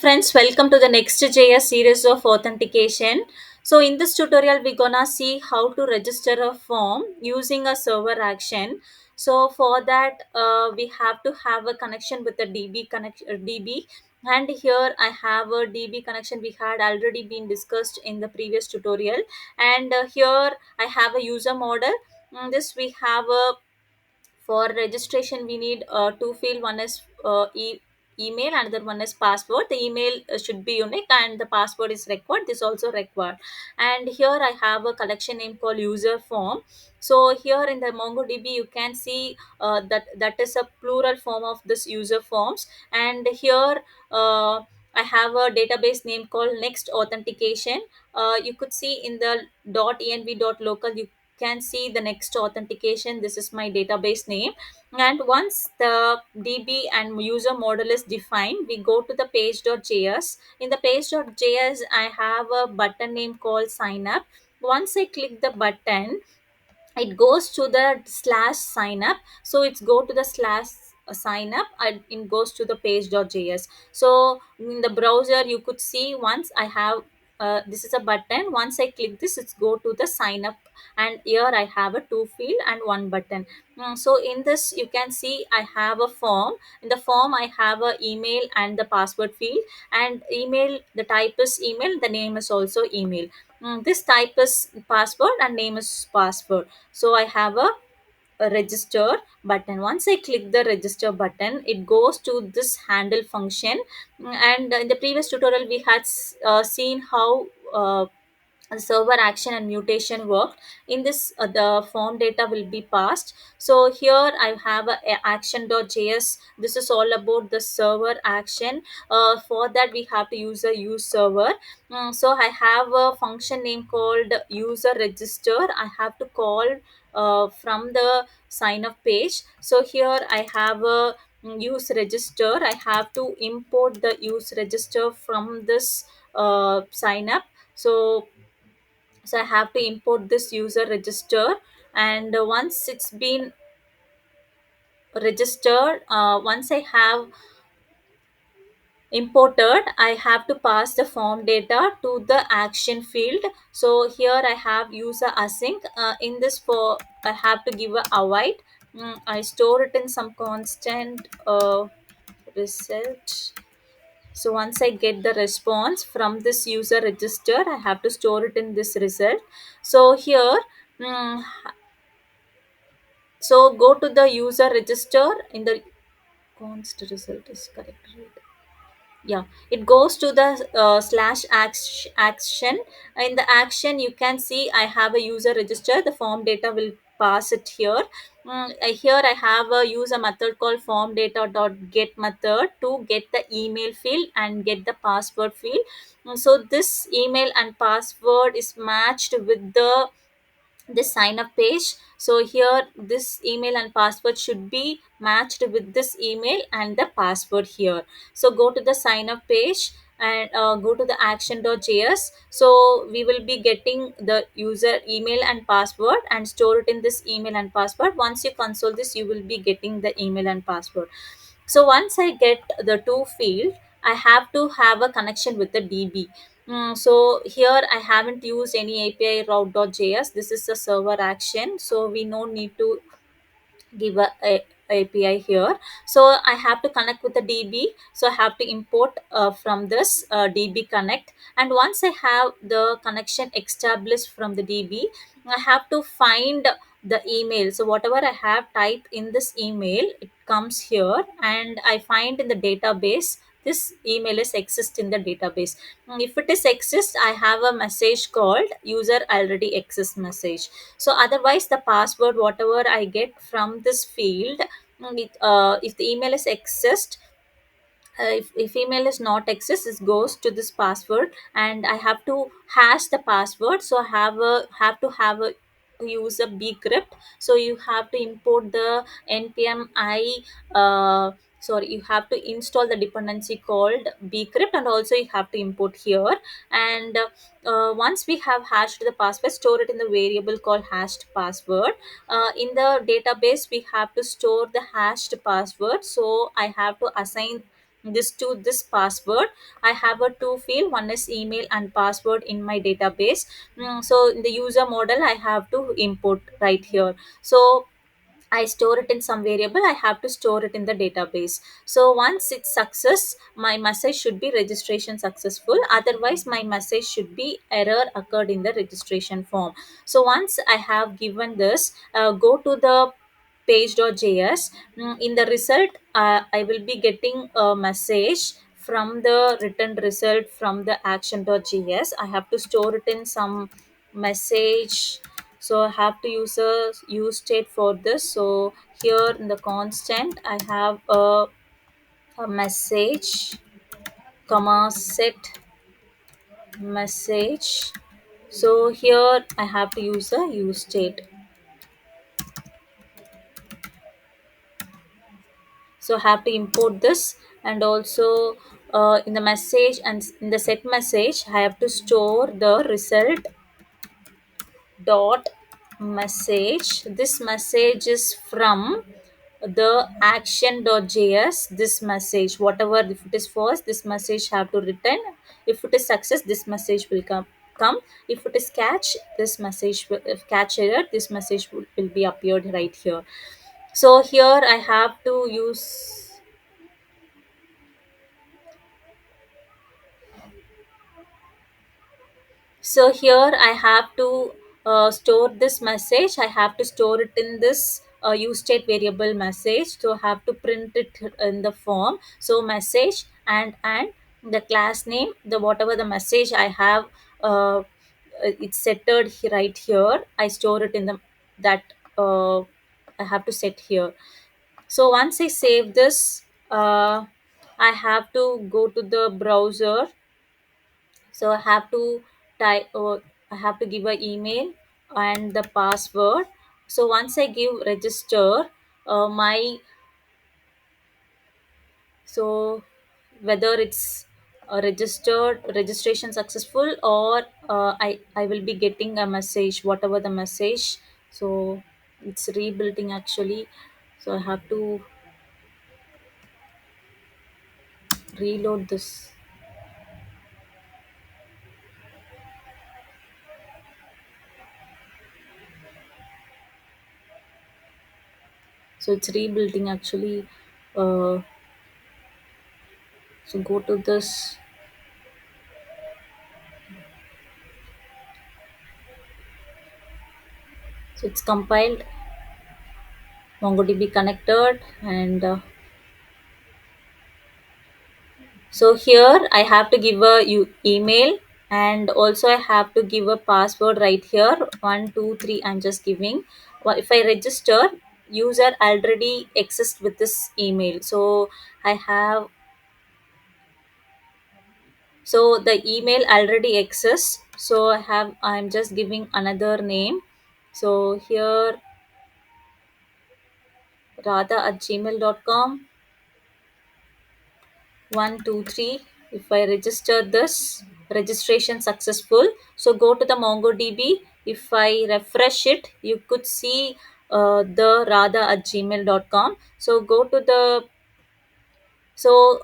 Friends, welcome to the next JS series of authentication. So in this tutorial we're gonna see how to register a form using a server action. So for that we have to have a connection with the DB DB, and here I have a DB connection we had already been discussed in the previous tutorial. And here I have a user model. This we have a for registration we need two field. One is email, another one is password. The email should be unique and the password is required, this also required. And here I have a collection name called user form. So here in the MongoDB you can see that is a plural form of this user forms. And here I have a database name called next authentication. You could see in the .env.local you can see the next authentication. This is my database name. And once the DB and user model is defined, we go to the page.js. In the page.js I have a button name called sign up. Once I click the button, it goes to the slash sign up. So it's go to the slash sign up and it goes to the page.js. So in the browser you could see once I have this is a button. Once I click this, it's go to the sign up, and here I have a two field and one button. So in this you can see I have a form. In the form I have a email and the password field. And email, the type is email, the name is also email. This type is password and name is password. So I have a register button. Once I click the register button, it goes to this handle function. And in the previous tutorial we had seen how server action and mutation work. In this the form data will be passed. So here I have a action.js. This is all about the server action. For that we have to use a use server. So I have a function name called user register. I have to call from the sign up page. So here I have a use register. I have to import the use register from this sign up. So I have to import this user register. And once it's been registered, once I have imported, I have to pass the form data to the action field. So here I have user async. In this, for I have to give a await. I store it in some constant result. So once I get the response from this user register, I have to store it in this result. So here, mm, so go to the user register. In the const result is correct, right? Yeah, it goes to the slash action. In the action you can see I have a user register. The form data will pass it here. Here I have a user method called form data dot get method to get the email field and get the password field. So this email and password is matched with the this sign up page. So here this email and password should be matched with this email and the password here. So go to the sign up page and go to the action.js. So we will be getting the user email and password and store it in this email and password. Once you console this, you will be getting the email and password. So once I get the two field, I have to have a connection with the DB. So here I haven't used any API route.js. This is a server action, so we no need to give a API here. So I have to connect with the DB. So I have to import from this DB connect. And once I have the connection established from the DB, I have to find the email. So whatever I have typed in this email, it comes here, and I find in the database this email is exist in the database. If it is exist, I have a message called user already exists message. So otherwise the password whatever I get from this field, if the email is exist, if email is not exist, it goes to this password, and I have to hash the password. So I have to have a use a bcrypt. So you have to import the npm I sorry, you have to install the dependency called bcrypt, and also you have to import here. And once we have hashed the password, store it in the variable called hashed password. In the database we have to store the hashed password, so I have to assign this to this password. I have a two field, one is email and password in my database. So in the user model I have to import right here. So I store it in some variable, I have to store it in the database. So once it's success, my message should be registration successful. Otherwise, my message should be error occurred in the registration form. So once I have given this, go to the page.js. In the result, I will be getting a message from the written result from the action.js. I have to store it in some message. So I have to use a use state for this. So here in the constant I have a message comma set message. So here I have to use a use state. So I have to import this, and also in the message and in the set message I have to store the result dot message. This message is from the action.js. This message, whatever, if it is false, this message have to return. If it is success, this message will come. If it is catch, this message will, if catch error, this message will be appeared right here. So here I have to use. So here I have to store this message. I have to store it in this use state variable message. So I have to print it in the form. So message and the class name, the whatever the message I have, it's setted right here. I store it in the that I have to set here. So once I save this, I have to go to the browser. So I have to type, I have to give an email and the password. So once I give register, my, so whether it's registered registration successful, or I will be getting a message, whatever the message. So it's rebuilding actually. So I have to reload this. So it's rebuilding actually. So go to this. So it's compiled, MongoDB connected, and so here I have to give a email, and also I have to give a password right here. 1 2 3 I'm just giving. Well, if I register, user already exists with this email. So I have, so the email already exists. So I'm just giving another name. So here radha at gmail.com. 1 2 3. If I register this, registration successful. So go to the MongoDB. If I refresh it, you could see the radha at gmail.com. So go to the, so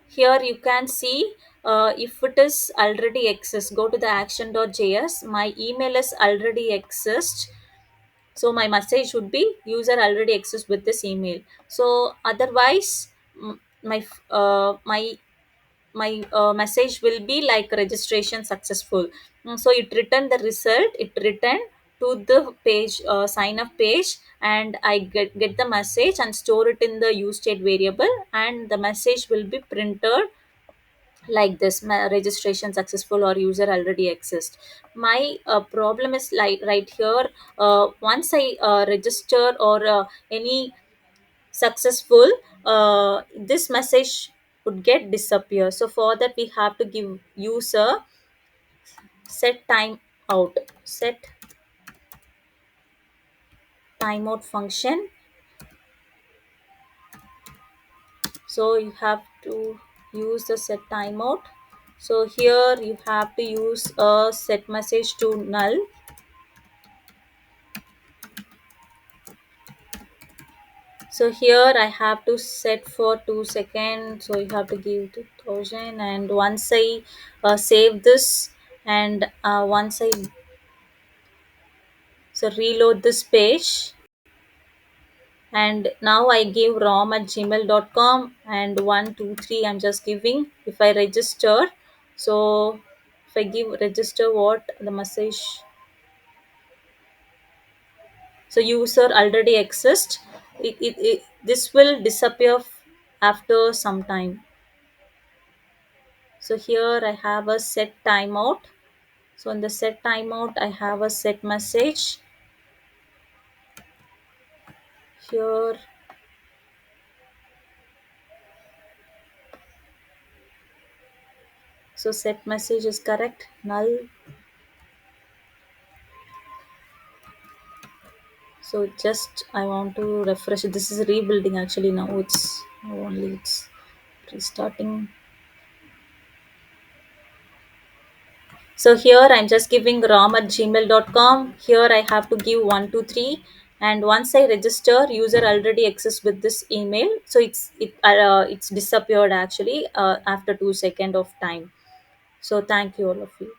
here you can see, if it is already exists, go to the action.js. My email is already exist. So my message would be user already exists with this email. So otherwise, my message will be like registration successful. So it returned the result, it returned to the page, sign up page, and I get the message and store it in the use state variable, and the message will be printed like this: registration successful or user already exists. My problem is like right here, once I register or any successful, this message would get disappear. So for that we have to give user set time out, set timeout function. So you have to use the set timeout. So here you have to use a set message to null. So here I have to set for 2 seconds, so you have to give 2000. And once I save this, and once I reload this page, and now I give rom at gmail.com, and 123 I'm just giving. If I register, so if I give register, what the message, so user already exists, this will disappear after some time. So here I have a set timeout. So in the set timeout I have a set message here. So set message is correct, null. So just I want to refresh. This is rebuilding actually. Now it's only it's restarting. So here I'm just giving rom at gmail.com. Here I have to give 123, and once I register, user already exists with this email. So it's disappeared actually after 2 seconds of time. So thank you all of you.